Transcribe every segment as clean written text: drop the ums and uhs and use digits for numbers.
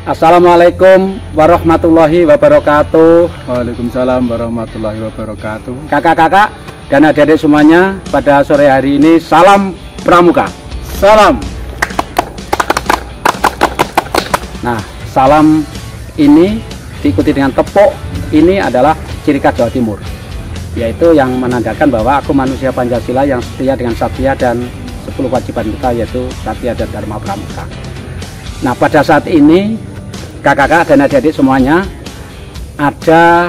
Assalamualaikum warahmatullahi wabarakatuh. Waalaikumsalam warahmatullahi wabarakatuh. Kakak-kakak dan adik-adik semuanya, pada sore hari ini salam pramuka. Salam. Nah, salam ini diikuti dengan tepuk. Ini adalah ciri khas Jawa Timur, yaitu yang menandakan bahwa aku manusia Pancasila yang setia dengan satya dan 10 kewajiban kita, yaitu satya dan dharma pramuka. Nah, pada saat ini kakak-kakak dan adik-adik semuanya, ada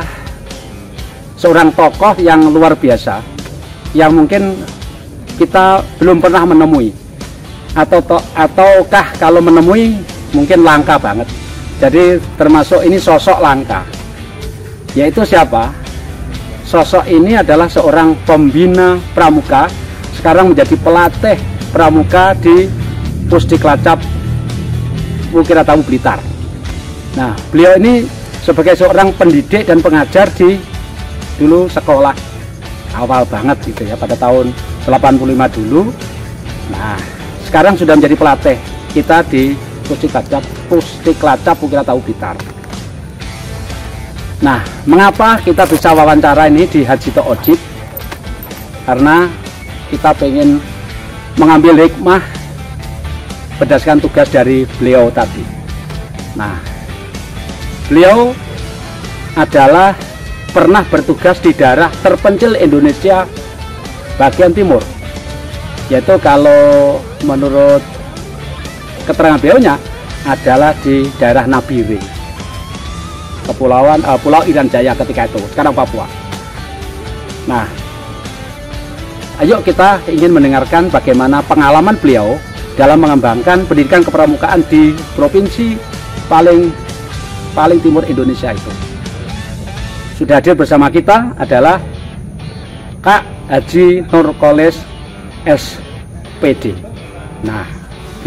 seorang tokoh yang luar biasa yang mungkin kita belum pernah menemui, ataukah kalau menemui mungkin langka banget. Jadi termasuk ini sosok langka. Yaitu siapa? Sosok ini adalah seorang pembina pramuka, sekarang menjadi pelatih pramuka di Pusdiklacap Wukiratawu Blitar. Nah, beliau ini sebagai seorang pendidik dan pengajar di dulu sekolah awal banget gitu ya, pada tahun 85 dulu. Nah, sekarang sudah menjadi pelatih kita di Pusdiklacap Wukiratawu Blitar. Nah, mengapa kita bisa wawancara ini di Haji Tok Ojib? Karena kita pengen mengambil hikmah berdasarkan tugas dari beliau tadi. Nah, beliau adalah pernah bertugas di daerah terpencil Indonesia bagian timur, yaitu kalau menurut keterangan beliaunya adalah di daerah Nabire, Pulau Irian Jaya ketika itu, sekarang Papua. Nah, ayo kita ingin mendengarkan bagaimana pengalaman beliau dalam mengembangkan pendidikan kepramukaan di provinsi paling timur Indonesia itu. Sudah hadir bersama kita adalah Kak Haji Nurkolis SPD. Nah,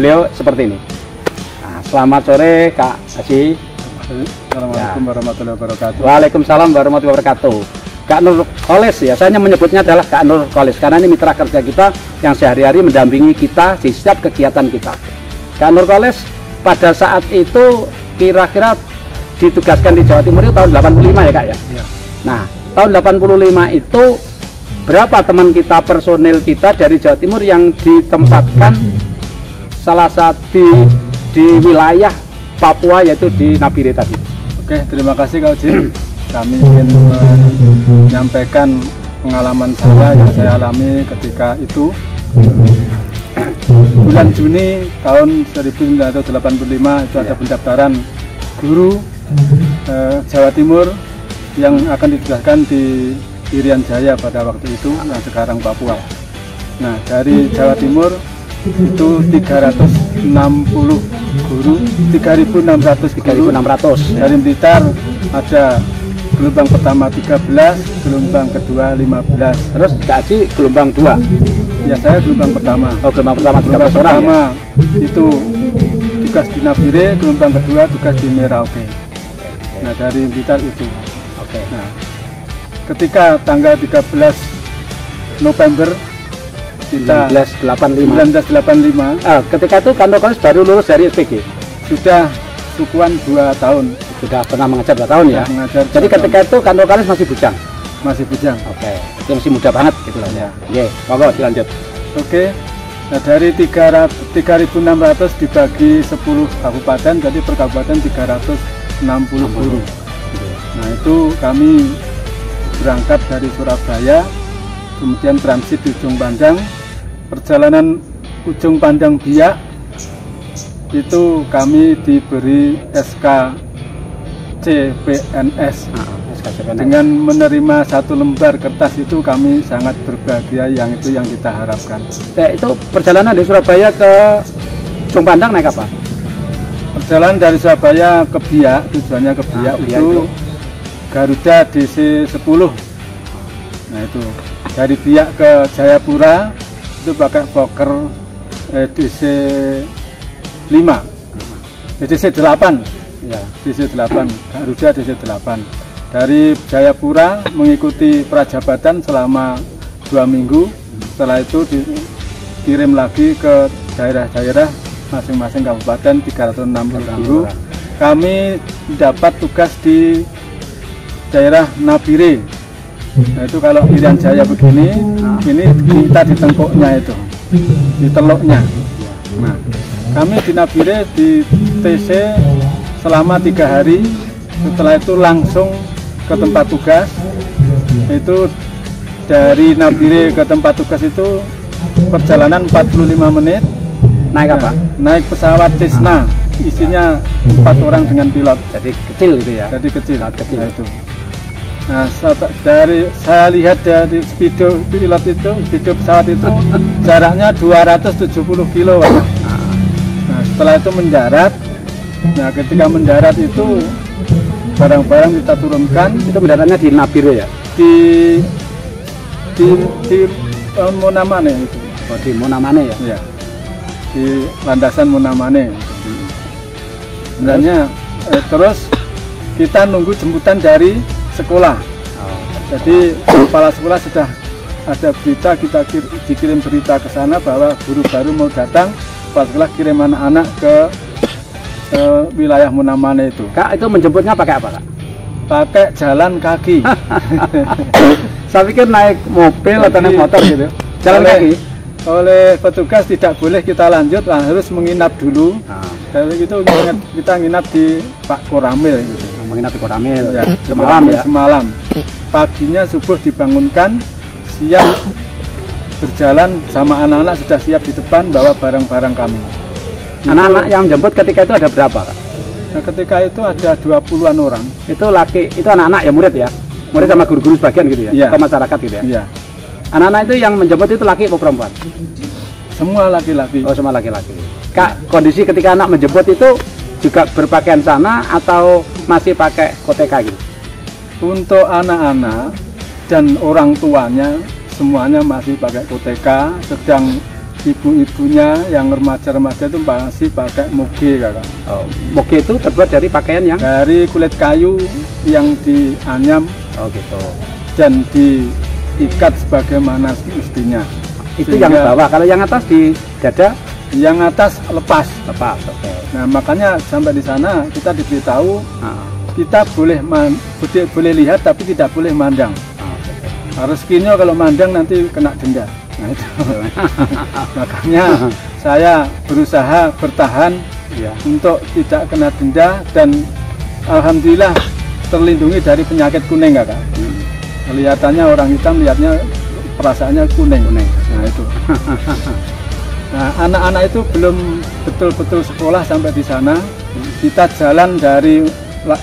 beliau seperti ini. Nah, selamat sore Kak Haji. Assalamualaikum warahmatullahi wabarakatuh. Waalaikumsalam warahmatullahi wabarakatuh. Kak Nurkolis ya, saya menyebutnya adalah Kak Nurkolis karena ini mitra kerja kita yang sehari-hari mendampingi kita di setiap kegiatan kita. Kak Nurkolis pada saat itu kira-kira ditugaskan di Jawa Timur itu tahun 85 ya Kak ya? Ya. Nah, tahun 85 itu berapa teman kita, personil kita dari Jawa Timur yang ditempatkan salah satu di wilayah Papua, yaitu di Nabire tadi? Oke, terima kasih Kak Ojib. Kami ingin menyampaikan pengalaman saya yang saya alami ketika itu. Bulan Juni tahun 1985 itu ada pendaftaran guru Jawa Timur yang akan ditugaskan di Irian Jaya pada waktu itu, yang sekarang Papua. Nah, dari Jawa Timur itu 360 guru, 3.600 guru. Dari Blitar ada gelombang pertama 13, gelombang kedua 15. Terus Kak Haji gelombang 2? Ya, saya gelombang pertama. Oh, gelombang pertama 13 Gelombang orang pertama ya? itu tugas di Nabire, gelombang kedua tugas di Merauke. Nah, dari Blitar itu. Oke. Nah, ketika tanggal 13 November kita 1985. 1985 Ketika itu Kak Nurkolis baru lulus dari SPG. sudah sukuan 2 tahun. Sudah pernah mengajar 2 tahun ya? Mengajar Jadi 2 ketika itu Kak Nurkolis masih bujang? masih bujang. Oke, itu masih muda banget gitu loh ya. Oke, monggo dilanjut. Oke. Nah, dari 3.600 dibagi 10 kabupaten, jadi per kabupaten 360 guru. Nah, itu kami berangkat dari Surabaya, kemudian transit di Ujung Pandang. Perjalanan Ujung Pandang Biak itu kami diberi SK CPNS. Dengan menerima 1 lembar kertas itu kami sangat berbahagia, yang itu yang kita harapkan. Itu perjalanan dari Surabaya ke Ujung Pandang naik apa? Perjalanan dari Surabaya ke Biak, tujuannya ke Biak, itu Garuda DC-10. Nah, itu dari Biak ke Jayapura itu pakai Fokker DC-5, DC-8 ya, DC-8, Garuda DC-8. Dari Jayapura mengikuti prajabatan selama 2 minggu. Setelah itu dikirim lagi ke daerah-daerah masing-masing kabupaten 360 guru. kami dapat tugas di daerah Nabire. Nah, itu kalau Irian Jaya begini, ini kita di tengkuknya itu, di teluknya. Nah, kami di Nabire di TC selama 3 hari. Setelah itu langsung ke tempat tugas. Itu dari Nabire ke tempat tugas itu perjalanan 45 menit. Naik apa? Naik pesawat Cessna, isinya 4 orang dengan pilot. Jadi kecil gitu ya? Jadi kecil. Kecil. Nah, itu. Nah, saya lihat dari video pilot itu, video pesawat itu jaraknya 270 kilo. Nah, setelah itu mendarat. Nah, ketika mendarat itu barang-barang kita turunkan. Itu mendaratnya di Nabire ya? Di Monamane itu. Oh, di Monamane ya? Ya. Di landasan Monamane. Sebenarnya terus kita nunggu jemputan dari sekolah. Jadi kepala sekolah sudah ada berita, kita dikirim berita ke sana bahwa guru baru mau datang. Kepala sekolah kirim anak-anak ke wilayah Monamane itu. Kak, itu menjemputnya pakai apa, Kak? Pakai jalan kaki. Saya pikir naik mobil atau naik motor gitu. Jalan kaki. Oleh petugas tidak boleh kita lanjut, harus menginap dulu. Dari itu kita nginap di Pak Koramil. Gitu. Menginap di Koramil. Ya, semalam ya. Semalam. Paginya subuh dibangunkan, siap berjalan sama anak-anak sudah siap di depan bawa barang-barang kami. Anak-anak yang jemput ketika itu ada berapa, Kak? Nah, ketika itu ada 20-an orang. Itu laki, itu anak-anak ya, murid ya? Murid sama guru-guru sebagian gitu ya? Iya. Atau masyarakat gitu ya? Iya. Anak-anak itu yang menjemput itu laki atau perempuan? Semua laki-laki. Oh, semua laki-laki. Kak, kondisi ketika anak menjemput itu juga berpakaian sana atau masih pakai koteka gitu? Untuk anak-anak dan orang tuanya semuanya masih pakai koteka, sedang ibu-ibunya yang remaja-remaja itu masih pakai moge, Kakak. Oh, moge itu terbuat dari pakaian yang? Dari kulit kayu yang dianyam. Oh gitu. Dan diikat sebagaimana mestinya. Itu yang bawah, kalau yang atas di dada? Yang atas lepas. Lepas, oke. Okay. Nah, makanya sampai di sana kita diberitahu kita boleh lihat tapi tidak boleh mandang. Okay. Harus kinyo, kalau mandang nanti kena denda. Nah, itu. Makanya saya berusaha bertahan ya, untuk tidak kena denda dan alhamdulillah terlindungi dari penyakit kuning, Kakak. Kelihatannya orang hitam, lihatnya perasaannya kuning. Nah, itu. Nah, anak-anak itu belum betul-betul sekolah sampai di sana. Kita jalan dari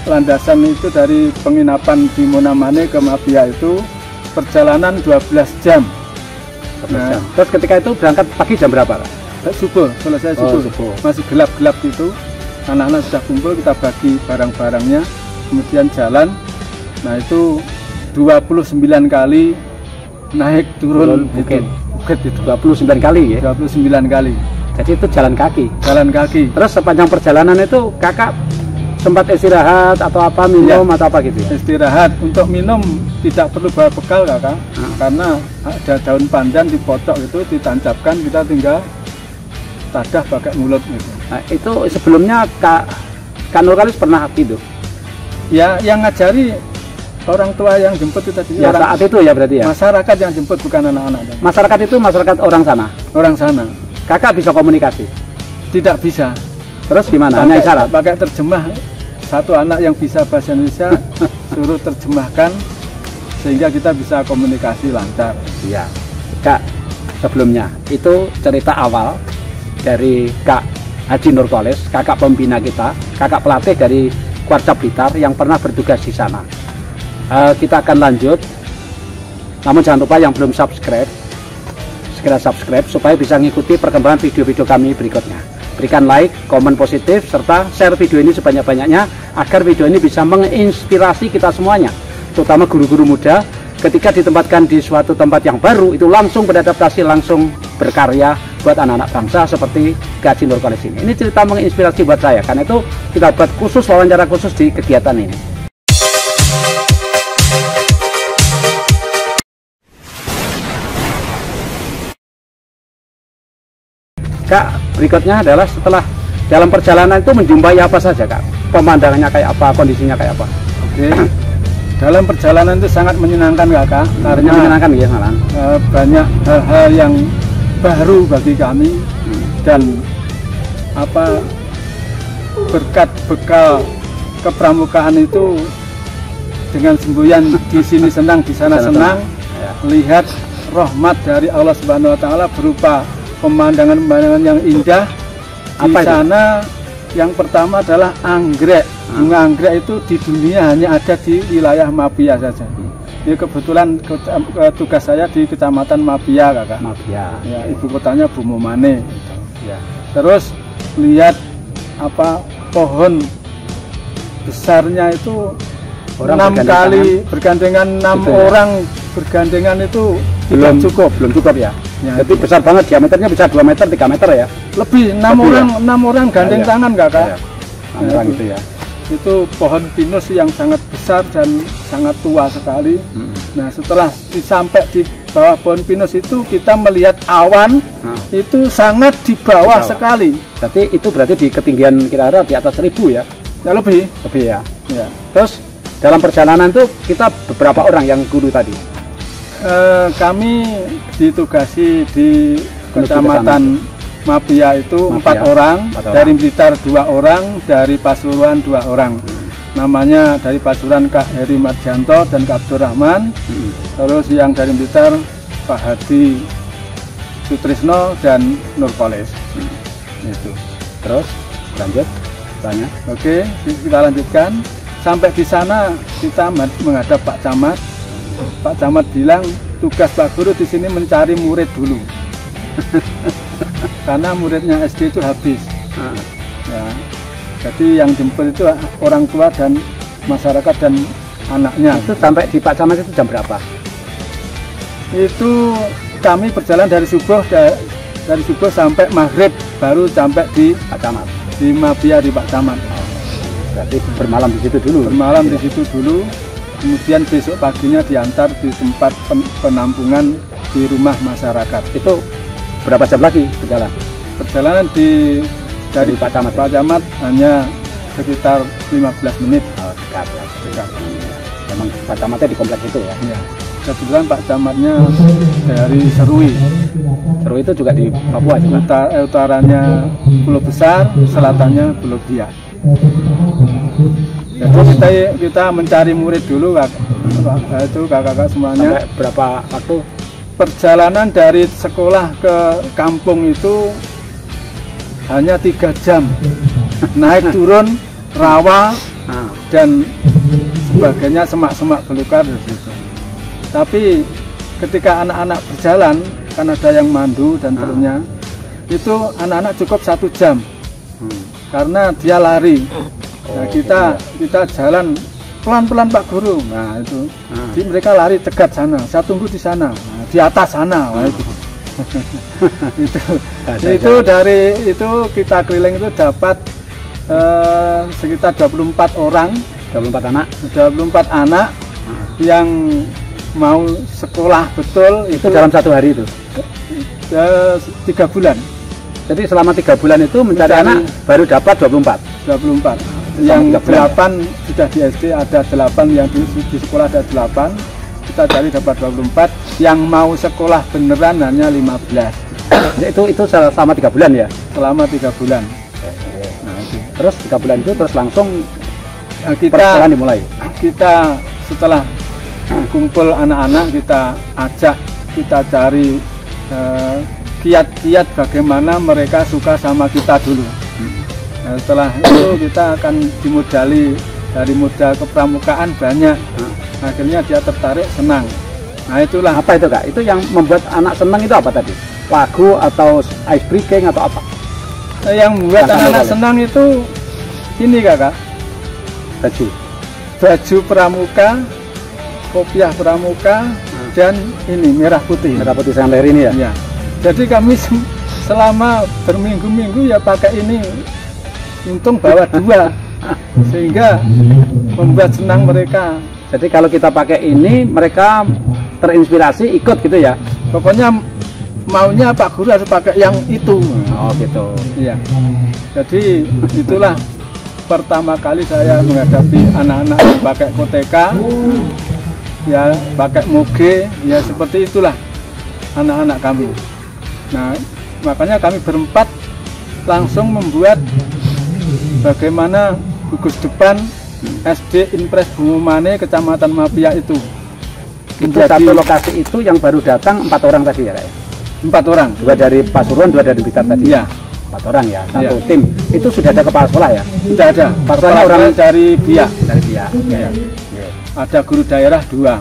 landasan itu, dari penginapan di Monamane ke Mabia itu perjalanan 12 jam. Nah, terus ketika itu berangkat pagi jam berapa, Kak? Subuh, selesai subuh. Masih gelap-gelap gitu. Anak-anak sudah kumpul, kita bagi barang-barangnya, kemudian jalan. Nah, itu 29 kali naik turun bukit. Bukit itu 29 kali ya? 29 kali. Jadi itu jalan kaki? Jalan kaki. Terus sepanjang perjalanan itu Kakak sempat istirahat atau apa, minum ya, atau apa gitu ya? Istirahat. Untuk minum tidak perlu bawa bekal, Kakak. Karena ada daun pandan dipotong itu, ditancapkan, kita tinggal tadah pakai mulut gitu. Nah, itu sebelumnya Kak Nurkalis pernah gitu? Ya, yang ngajari orang tua yang jemput itu tadi. Ya, saat itu ya berarti ya? Masyarakat yang jemput, bukan anak-anak. Masyarakat itu masyarakat orang sana? Orang sana. Kakak bisa komunikasi? Tidak bisa. Terus gimana? Hanya isyarat? Pakai terjemah. Satu anak yang bisa bahasa Indonesia suruh terjemahkan sehingga kita bisa komunikasi lancar. Iya. Kak, sebelumnya itu cerita awal dari Kak Haji Nurkalis, kakak pembina kita, kakak pelatih dari Kuarca Blitar yang pernah bertugas di sana. Kita akan lanjut, namun jangan lupa yang belum subscribe, segera subscribe supaya bisa mengikuti perkembangan video-video kami berikutnya. Berikan like, komen positif, serta share video ini sebanyak-banyaknya agar video ini bisa menginspirasi kita semuanya, terutama guru-guru muda ketika ditempatkan di suatu tempat yang baru itu langsung beradaptasi, langsung berkarya buat anak-anak bangsa seperti Kak Haji Nurkalis ini. Ini cerita menginspirasi buat saya, karena itu kita buat khusus wawancara khusus di kegiatan ini. Kak, berikutnya adalah setelah dalam perjalanan itu menjumpai apa saja, Kak? pemandangannya kayak apa, kondisinya kayak apa? Oke. Dalam perjalanan itu sangat menyenangkan Kakak, karena menyenangkan ya malah. Banyak hal-hal yang baru bagi kami dan apa berkat bekal kepramukaan itu dengan semboyan di sini senang, di sana senang, lihat rahmat dari Allah Subhanahu Wa Taala berupa pemandangan-pemandangan yang indah. Di sana yang pertama adalah anggrek. Bunga anggrek itu di dunia hanya ada di wilayah Mapia saja. Ini kebetulan tugas saya di Kecamatan Mapia, Kakak. Mapia. Ya, ibu kotanya Bumomane. Ya. Terus lihat apa pohon besarnya itu orang 6 kali bergandengan, 6 orang bergandengan itu belum cukup ya. Ya, jadi itu besar banget, diameternya bisa 2 meter 3 meter ya, lebih 6 orang gandeng tangan Kakak. 6 orang itu ya. Itu pohon pinus yang sangat besar dan sangat tua sekali. Nah, setelah sampai di bawah pohon pinus itu kita melihat awan itu sangat di bawah sekali. Berarti itu berarti di ketinggian kira-kira di atas 1000 ya? Ya lebih ya. Ya. Terus dalam perjalanan itu kita beberapa orang yang guru tadi? Kami ditugasi di Kecamatan Mapia itu 4 orang, dari Blitar 2 orang, dari Pasuruan 2 orang. Namanya dari Pasuruan Kak Heri Marjanto dan Kak Abdurrahman. Terus yang dari Blitar Pak Hadi Sutrisno dan Nurkoles. Itu. Terus lanjut tanya. Oke, kita lanjutkan. Sampai di sana kita menghadap Pak Camat. Pak Camat bilang tugas Pak Guru di sini mencari murid dulu. Karena muridnya SD itu habis. Ya, jadi yang jemput itu orang tua dan masyarakat dan anaknya. Itu sampai di Pak Camat itu jam berapa? Itu kami berjalan dari subuh sampai maghrib baru sampai di Pak Camat. Di Mapia di Pak Camat. Berarti bermalam di situ dulu. Bermalam di situ dulu. Kemudian besok paginya diantar di tempat penampungan di rumah masyarakat. Itu berapa jam lagi berjalan? Perjalanan dari Pak Camat hanya sekitar 15 menit. Oh, dekat. Memang Pak Camatnya di kompleks itu ya? Ya. Kebetulan Pak Camatnya dari Serui. Serui itu juga di Papua juga? Utaranya Pulau Besar, selatannya Pulau Biak. Jadi kita mencari murid dulu, itu kakak-kakak semuanya. Sampai berapa waktu? Perjalanan dari sekolah ke kampung itu hanya 3 jam. Naik turun rawa dan sebagainya, semak-semak belukar di situ. Tapi ketika anak-anak berjalan, kan ada yang mandu dan terusnya, itu anak-anak cukup 1 jam karena dia lari. Nah, kita jalan pelan-pelan Pak Guru. Nah, itu jadi mereka lari cegat sana, saya tunggu di sana, di atas sana. Wah, itu dari itu kita keliling itu dapat sekitar 24 orang, 24 anak yang mau sekolah betul. Itu dalam 1 hari itu? 3 bulan. Jadi selama 3 bulan itu mencari anak baru dapat 24. Yang 8 sudah di SD ada 8, yang di sekolah ada 8, kita cari dapat 24, yang mau sekolah beneran hanya 15. itu selama 3 bulan ya? Selama 3 bulan. Nah, itu. Terus 3 bulan itu terus langsung kita dimulai? Kita setelah kumpul anak-anak, kita ajak, kita cari kiat-kiat bagaimana mereka suka sama kita dulu. Nah, setelah itu kita akan dimodali dari modal kepramukaan banyak. Akhirnya dia tertarik, senang. Nah, itulah. Apa itu Kak? Itu yang membuat anak senang itu apa tadi? Lagu atau ice breaking atau apa? Yang membuat anak-anak senang itu ini Kakak. Baju pramuka, kopiah pramuka, dan ini merah putih. Merah putih sang leri ini ya? Ya. Jadi kami selama berminggu-minggu ya pakai ini. Untung bawa 2 sehingga membuat senang mereka. Jadi kalau kita pakai ini mereka terinspirasi ikut gitu ya? Pokoknya maunya Pak Guru harus pakai yang itu. Oh gitu. Iya. Jadi itulah pertama kali saya menghadapi anak-anak yang pakai koteka, ya pakai moge, ya seperti itulah anak-anak kami. Nah, makanya kami berempat langsung membuat bagaimana gugus depan SD Impres Bungumane Kecamatan Mapia itu. Itu satu lokasi itu yang baru datang 4 orang tadi ya, Kak? 4 orang, 2 dari Pasuruan, 2 dari Blitar tadi. Iya. 4 orang ya, satu Iya. tim. Itu sudah ada kepala sekolah ya? Sudah ada. Kepala orang dari Biak. Dari Biak. Ya. Ada guru daerah 2,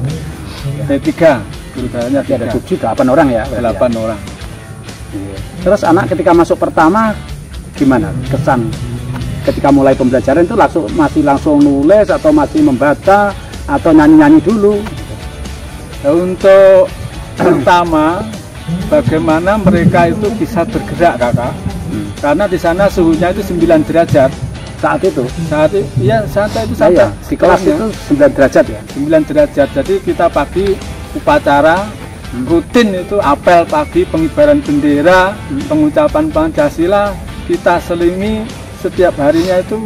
3. Guru daerahnya Ada 3. 7, 8 orang ya? 8 orang. Terus anak ketika masuk pertama gimana kesan ketika mulai pembelajaran itu masih langsung nulis atau masih membaca atau nyanyi-nyanyi dulu? Nah, untuk pertama bagaimana mereka itu bisa bergerak, Kakak? Karena di sana suhunya itu 9 derajat Saat itu? saat itu Saya di kelas itu 9 derajat ya? 9 derajat. Jadi kita pagi upacara rutin itu apel pagi, pengibaran bendera, pengucapan Pancasila, kita selingi setiap harinya itu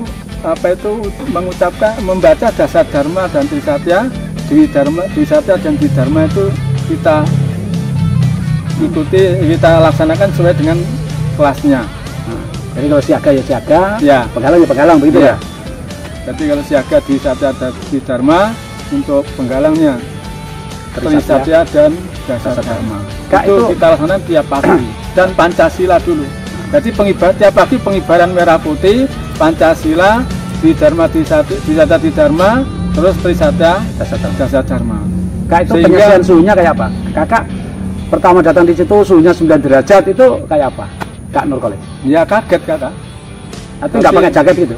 mengucapkan, membaca dasar dharma dan trisatya, Dwi Satya dan Dwi Dharma itu kita ikuti, kita laksanakan sesuai dengan kelasnya. Jadi kalau siaga ya siaga, Ya. penggalang ya penggalang begitu ya? Jadi kalau siaga Dwi Satya dan Dwi Dharma, untuk penggalangnya Trisatya dan dasar dharma. Kak, Itu itu kita laksanakan tiap pagi dan Pancasila dulu. Jadi tiap pagi pengibaran merah putih, Pancasila, Dwi Dharma, Dwi Satya, Dwi Dharma, terus Trisatya, dasar dharma. Kak, itu Sehingga- penyajian suhunya kayak apa? Kakak pertama datang di situ suhunya 9 derajat itu kayak apa? Kak Nurkolis? Ya kaget, Kakak. Atau nggak pakai jaket gitu?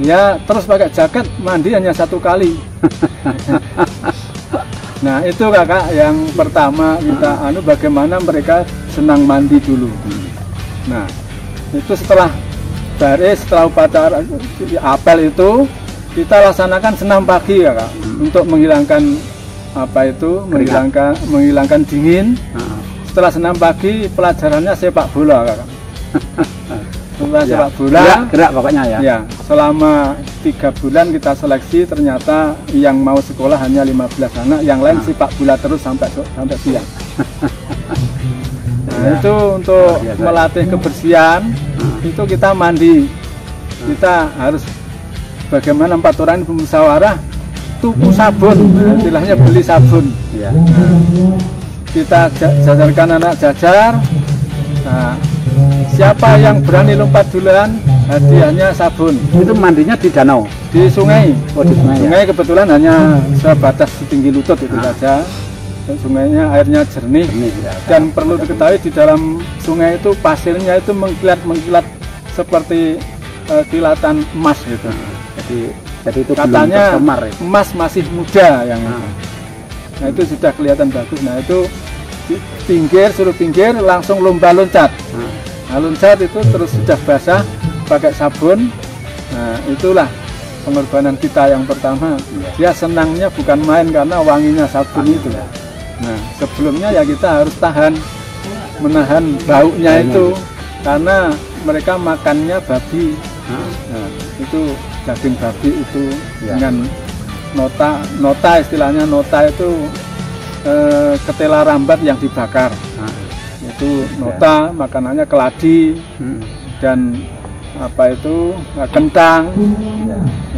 Ya terus pakai jaket, mandi hanya 1 kali. Nah itu, Kakak, yang pertama kita bagaimana mereka senang mandi dulu. Nah itu setelah upacara apel itu kita laksanakan senam pagi, Kakak, untuk menghilangkan menghilangkan dingin. Setelah senam pagi pelajarannya sepak bola, Kakak. Sepak bola gerak pokoknya ya. ya, selama 3 bulan kita seleksi, ternyata yang mau sekolah hanya 15 anak, yang lain sepak bola terus sampai siang. Nah itu untuk melatih kebersihan, itu kita mandi, kita harus bagaimana 4 orang ini bermusyawarah tuku sabun, istilahnya beli sabun. Ya. Kita jajarkan anak jajar. Nah, siapa yang berani lompat duluan, hadiahnya sabun. Itu mandinya di danau? Di sungai. Oh, di sungai, Sungai kebetulan hanya sebatas setinggi lutut itu saja. Sungainya airnya jernih. Ya. Dan perlu diketahui di dalam sungai itu pasirnya itu mengkilat seperti kilatan emas gitu. Jadi itu Katanya belum tercemar, ya? emas masih muda yang itu. Nah itu sudah kelihatan bagus. Nah itu suruh pinggir langsung lomba loncat. Nah loncat itu terus sudah basah pakai sabun. Nah itulah pengorbanan kita yang pertama. Dia senangnya bukan main karena wanginya sabun itu. Nah sebelumnya ya kita harus menahan baunya itu, karena mereka makannya babi. Nah itu daging babi itu dengan nota istilahnya, nota itu ketela rambat yang dibakar. Itu nota, makanannya keladi dan kentang.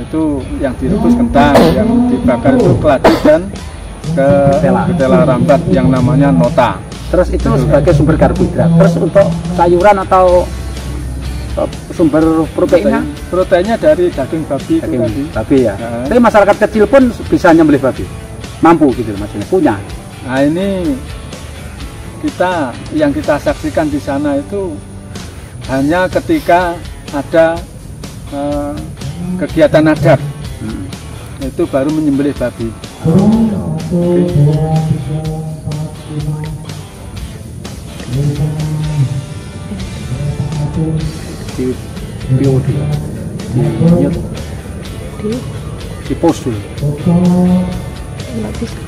Itu yang direbus kentang, yang dibakar itu keladi dan ketela rambat yang namanya nota. Terus itu sebagai sumber karbohidrat. Terus untuk sayuran atau sumber proteinnya Dari daging babi itu tadi. Babi ya. Nah. Tapi masyarakat kecil pun bisa nyembelih babi. Mampu gitu maksudnya, punya. Nah ini yang kita saksikan di sana itu hanya ketika ada kegiatan adat, itu baru menyembelih babi. Di pos dulu. Nggak bisa.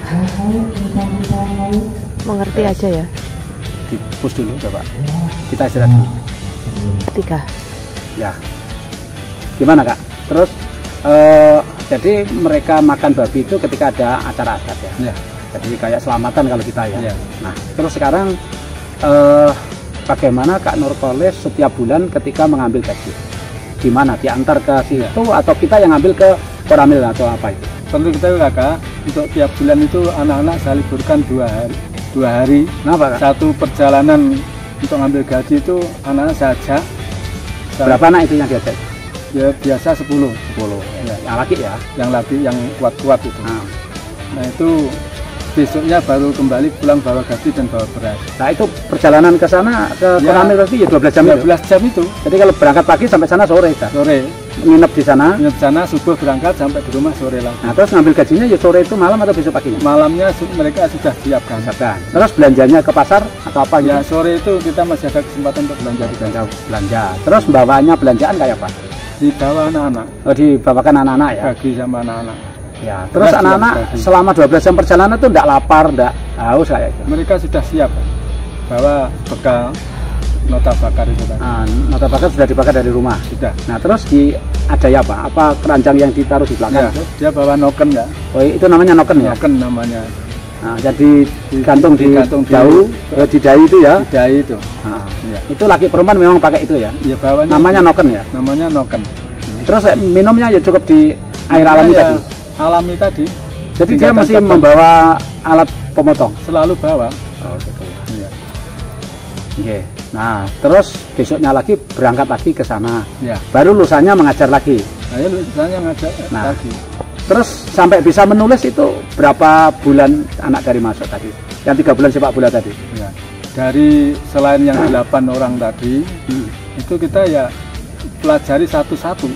Mengerti aja ya. Di pos dulu coba. Kita istirahat dulu. 3. Ya. Gimana Kak? terus jadi mereka makan babi itu ketika ada acara adat ya. Jadi kayak selamatan kalau kita ya. Nah, terus sekarang bagaimana Kak Nurkolis setiap bulan ketika mengambil gaji? Gimana? Diantar ke situ atau kita yang ngambil ke Koramil atau apa itu? Perlu kita Kakak, untuk tiap bulan itu anak-anak saya liburkan 2 hari. Kenapa Kak? Satu perjalanan untuk ngambil gaji itu anak-anak saya ajak. Berapa anak itu yang diajak? Ya biasa 10. Ya, yang laki ya? Yang laki, yang kuat-kuat itu. Nah itu besoknya baru kembali pulang bawa gaji dan bawa beras. Nah itu perjalanan ke sana ke Koramil berarti ya 12 jam 12 jam itu. Jadi kalau berangkat pagi sampai sana sore kan? Sore. Nginep di sana? Nginep di sana, subuh berangkat sampai di rumah sore lagi. Nah terus ngambil gajinya ya sore itu malam atau besok paginya? Malamnya mereka sudah siapkan. Terus belanjanya ke pasar atau apa? Ya sore itu kita masih ada kesempatan untuk belanja. Terus bawanya belanjaan kayak apa? Dibawa anak-anak. Oh dibawakan anak-anak ya? Bagi sama anak-anak. Ya, terus anak-anak selama 12 jam perjalanan itu enggak lapar, enggak haus kayak itu. Mereka sudah siap bawa bekal nota bakar itu kan. Nota bakar sudah dibakar dari rumah. Sudah. Nah, terus ada ya Pak? Apa keranjang yang ditaruh di belakang? Ya, dia bawa noken ya. Oh, itu namanya noken ya? Noken namanya. Nah, jadi digantung di dahi itu ya? Di dahi itu. Ya. Itu laki perempuan memang pakai itu ya? Iya, bawanya. Namanya noken ya? Namanya noken. Terus minumnya ya cukup di air alami tadi? Alami tadi. Jadi dia masih membawa alat pemotong? Selalu bawa. Oh gitu ya. Oke. Nah terus besoknya lagi berangkat lagi ke sana. Ya. Baru lusanya mengajar lagi. Saya lusanya ngajar lagi. Terus sampai bisa menulis itu berapa bulan anak dari masuk tadi? Yang 3 bulan sepak bola tadi? Ya. Dari selain yang 8 orang tadi, itu kita ya pelajari satu-satu.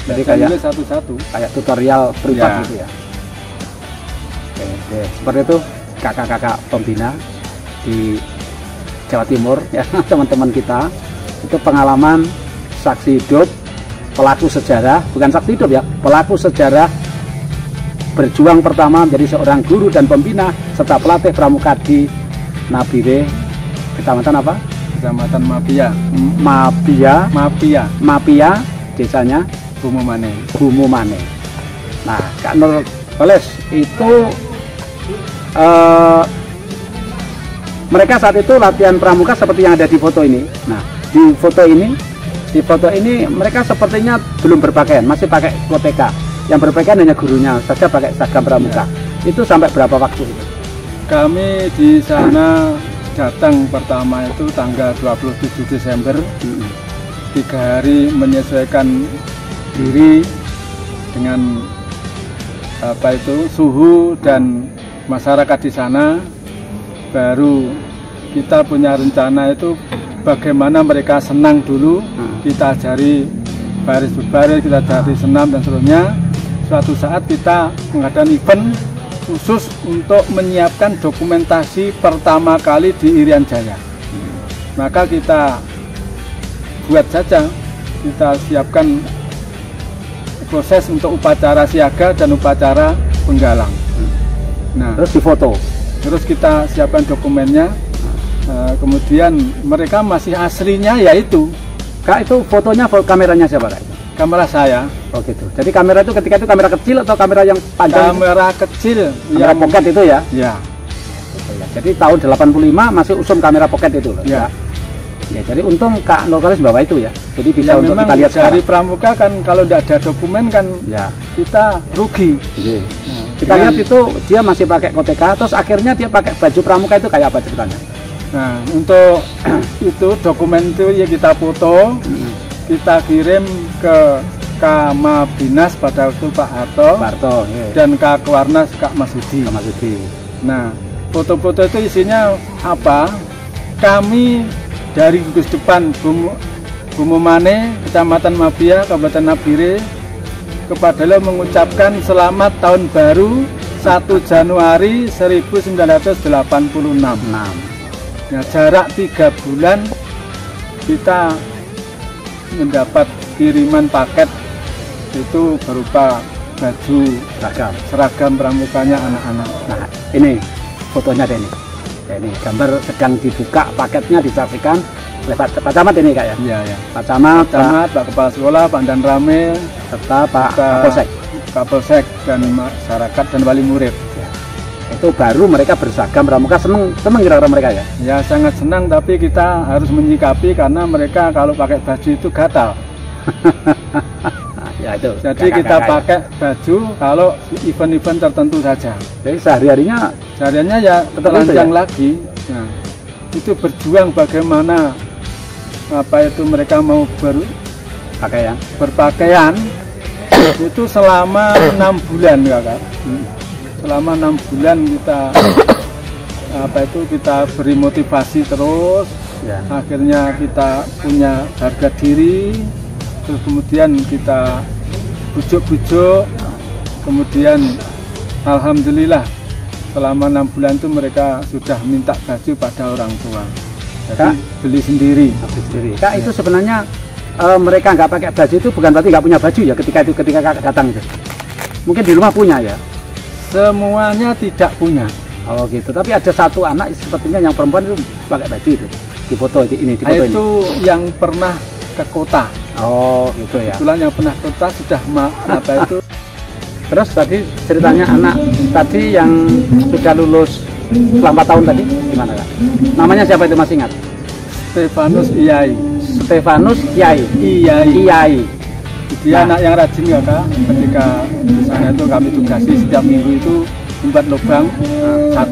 Jadi kayak satu-satu, kayak tutorial privat gitu ya. Oke, seperti itu kakak-kakak pembina di Jawa Timur ya teman-teman kita. Itu pengalaman saksi hidup pelaku sejarah, bukan saksi hidup ya, pelaku sejarah berjuang pertama menjadi seorang guru dan pembina serta pelatih pramuka di Nabire, kecamatan apa? Kecamatan Mapia. Mapia, desanya Bumumane. Nah, Kak Nurkolis itu mereka saat itu latihan pramuka seperti yang ada di foto ini. Nah, di foto ini mereka sepertinya belum berpakaian, masih pakai koteka. Yang berpakaian hanya gurunya saja pakai seragam pramuka. Itu sampai berapa waktu itu? Kami di sana datang pertama itu tanggal 27 Desember. 3 hari menyesuaikan diri dengan suhu dan masyarakat di sana. Baru kita punya rencana itu bagaimana mereka senang dulu. Kita ajari baris berbaris, kita ajari senam dan seterusnya. Suatu saat kita mengadakan event khusus untuk menyiapkan dokumentasi pertama kali di Irian Jaya. Maka kita buat saja, kita siapkan proses untuk upacara siaga dan upacara penggalang. Nah, terus difoto. Terus kita siapkan dokumennya. Kemudian mereka masih aslinya yaitu. Kak, itu fotonya kameranya siapa Kak? Kamera saya. Oh gitu. Jadi kamera itu ketika itu kamera kecil atau kamera yang panjang? Kamera kecil. Kamera pocket itu ya? Ya. Jadi tahun 85 masih usum kamera pocket itu loh. Ya. Ya, jadi untung Kak Nurkolis bawa itu ya. Jadi bisa ya, untuk kita lihat dari pramuka kan kalau tidak ada dokumen kan ya kita rugi. Ya. Nah, kita lihat itu dia masih pakai koteka, terus akhirnya dia pakai baju pramuka itu kayak apa ceritanya? Nah, untuk itu dokumen itu ya kita foto, kita kirim ke Kamabinas pada waktu Pak Harto, dan Kak Warnas Kak Masudi. Nah, foto-foto itu isinya apa? Kami dari Gugus Depan Bumumane, Kecamatan Mapia, Kabupaten Nabire, kepada lo mengucapkan selamat tahun baru 1 Januari 1986. Nah, jarak 3 bulan kita mendapat kiriman paket itu berupa baju seragam pramukanya anak-anak. Nah, ini fotonya deh nih. Ini gambar sedang dibuka paketnya, disaksikan Pak Camat ini Kak ya? Iya, ya. Pak Camat, Pak Kepala Sekolah, Pak Dan Rame, serta Pak Kapolsek. Kapolsek dan masyarakat dan wali murid. Ya. Itu baru mereka berseragam pramuka, seneng kira-kira mereka ya? Ya sangat senang, tapi kita harus menyikapi karena mereka kalau pakai baju itu gatal. Ya itu. Jadi kita pakai baju kalau event-event tertentu saja. Jadi sehari-harinya ya telanjang ya? lagi. Nah, itu berjuang bagaimana mereka mau berpakaian itu selama 6 bulan Kakak. Selama 6 bulan kita beri motivasi terus. Ya. Akhirnya kita punya harga diri. Terus kemudian kita bujuk-bujuk, kemudian alhamdulillah selama 6 bulan itu mereka sudah minta baju pada orang tua. Jadi Kak, beli sendiri. Kak, itu sebenarnya mereka nggak pakai baju itu bukan berarti nggak punya baju ya ketika Kakak datang itu. Mungkin di rumah punya ya? Semuanya tidak punya. Oh gitu. Tapi ada satu anak sepertinya yang perempuan itu pakai baju itu. Di foto ini. Itu yang pernah ke kota. Oh gitu ya. Kebetulan yang pernah kota sudah itu. Terus tadi ceritanya anak tadi yang sudah lulus selama 4 tahun tadi gimana Kak? Namanya siapa itu masih ingat? Stefanus Iyai. Stefanus Iyai. Dia anak yang rajin ya Kak. Ketika di sana itu kami tugasi setiap minggu itu membuat lubang 1.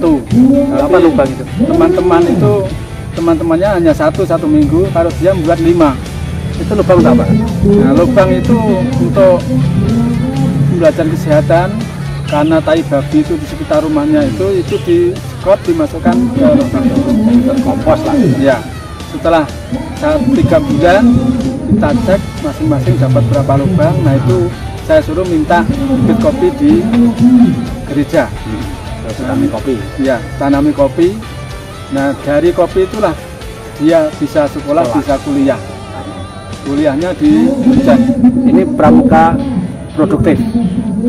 Apa lubang itu? Teman-temannya hanya satu minggu, kalau dia membuat 5. Itu lubang untuk apa? Nah, lubang itu untuk pembelajaran kesehatan karena tai babi itu di sekitar rumahnya itu disekot dimasukkan ke lubang kompos lah. Ya. Setelah 3 bulan kita cek masing-masing dapat berapa lubang. Nah itu saya suruh minta bibit kopi di gereja. Tanami kopi. Ya, tanami kopi. Nah dari kopi itulah dia bisa sekolah. Bisa kuliah. Kuliahnya di Kuncen. Ini pramuka produktif.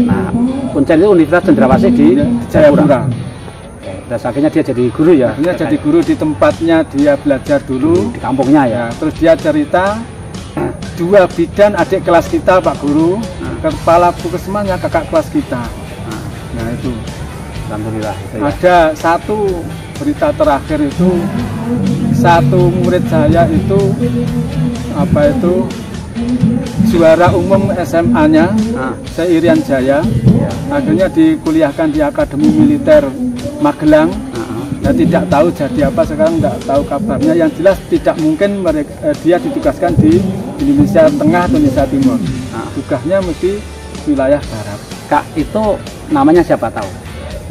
Nah, Kuncen itu Universitas Cendrawasih di Jayapura. Dan akhirnya dia jadi guru ya? Akhirnya jadi guru di tempatnya dia belajar dulu. Di kampungnya ya? Terus dia cerita 2 bidan adik kelas kita Pak Guru. Kepala puskesmasnya kakak kelas kita. Nah itu. Alhamdulillah. Itu ya. Ada satu berita terakhir itu satu murid saya itu juara umum SMA-nya se-Irian Jaya. Akhirnya dikuliahkan di Akademi Militer Magelang. Dan tidak tahu jadi apa sekarang, tidak tahu kabarnya. Yang jelas tidak mungkin dia ditugaskan di Indonesia Tengah atau Indonesia Timur. Tugasnya mesti wilayah barat. Kak, itu namanya siapa tahu?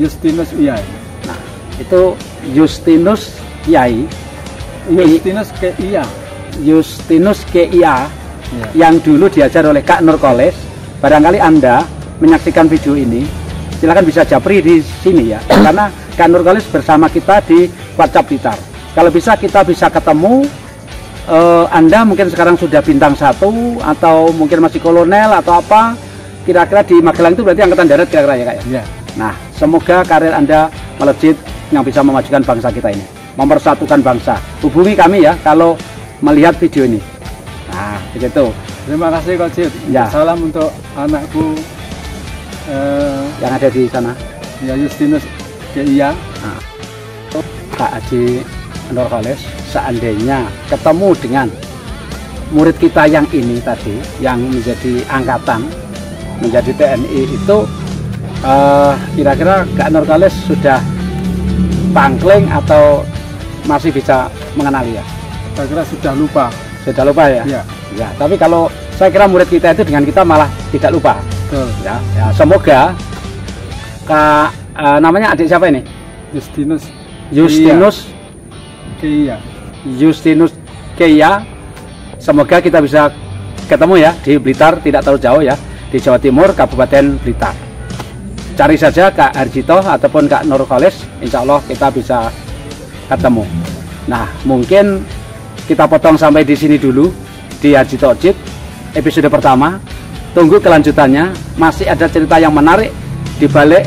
Justinus Iyai. Nah, itu Justinus Iyai. Justinus Kia yang dulu diajar oleh Kak Nurkolis. Barangkali Anda menyaksikan video ini, silakan bisa japri di sini ya, karena Kak Nurkolis bersama kita di WhatsApp Blitar. Kalau bisa kita bisa ketemu. Anda mungkin sekarang sudah bintang 1 atau mungkin masih kolonel atau apa, kira-kira di Magelang itu berarti angkatan darat kira-kira ya Kak ya? Nah, semoga karir Anda melejit yang bisa memajukan bangsa kita ini, mempersatukan bangsa. Hubungi kami ya kalau melihat video ini. Nah, begitu. Terima kasih Kak Cid. Ya. Salam untuk anakku yang ada di sana. Ya, Justinus Kia. Nah, Kak Haji Nurkolis, seandainya ketemu dengan murid kita yang ini tadi, yang menjadi angkatan, menjadi TNI itu, kira-kira Kak Nurkolis sudah pangkling atau masih bisa mengenali ya? Saya kira sudah lupa. Sudah lupa ya? Ya. Ya, tapi kalau saya kira murid kita itu dengan kita malah tidak lupa. Betul. Ya, semoga Kak, namanya adik siapa ini? Justinus Kia. Semoga kita bisa ketemu ya di Blitar, tidak terlalu jauh ya, di Jawa Timur, Kabupaten Blitar. Cari saja Kak Harjito ataupun Kak Nurkolis, insya Allah kita bisa ketemu. Nah, mungkin kita potong sampai di sini dulu di Harjito Ojit episode pertama. Tunggu kelanjutannya, masih ada cerita yang menarik di balik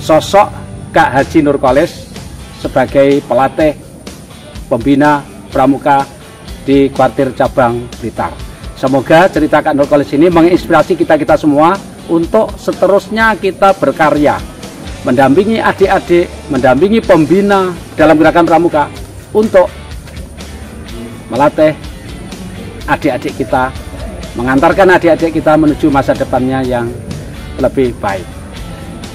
sosok Kak Haji Nurkolis sebagai pelatih pembina Pramuka di kuartir cabang Blitar. Semoga cerita Kak Nur College ini menginspirasi kita semua untuk seterusnya kita berkarya, mendampingi adik-adik, mendampingi pembina dalam gerakan Pramuka untuk melatih adik-adik kita, mengantarkan adik-adik kita menuju masa depannya yang lebih baik.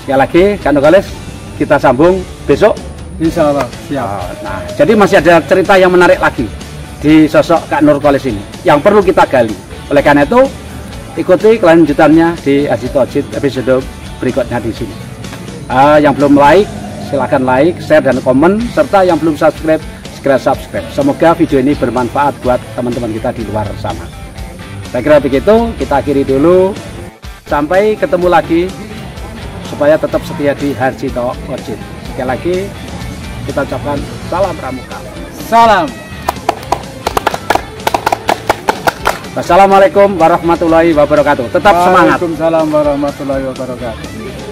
Sekali lagi, Kak Nur College, kita sambung besok. Insya Allah, siap. Nah, jadi masih ada cerita yang menarik lagi di sosok Kak Nur College ini yang perlu kita gali. Oleh karena itu, ikuti kelanjutannya di Arsito Ojit episode berikutnya di sini. Yang belum like, silahkan like, share, dan komen. Serta yang belum subscribe, segera subscribe. Semoga video ini bermanfaat buat teman-teman kita di luar sana. Saya kira begitu, kita akhiri dulu. Sampai ketemu lagi, supaya tetap setia di Arsito Ojit. Sekali lagi, kita ucapkan salam Pramuka. Salam. Wassalamualaikum warahmatullahi wabarakatuh. Tetap semangat. Waalaikumsalam warahmatullahi wabarakatuh.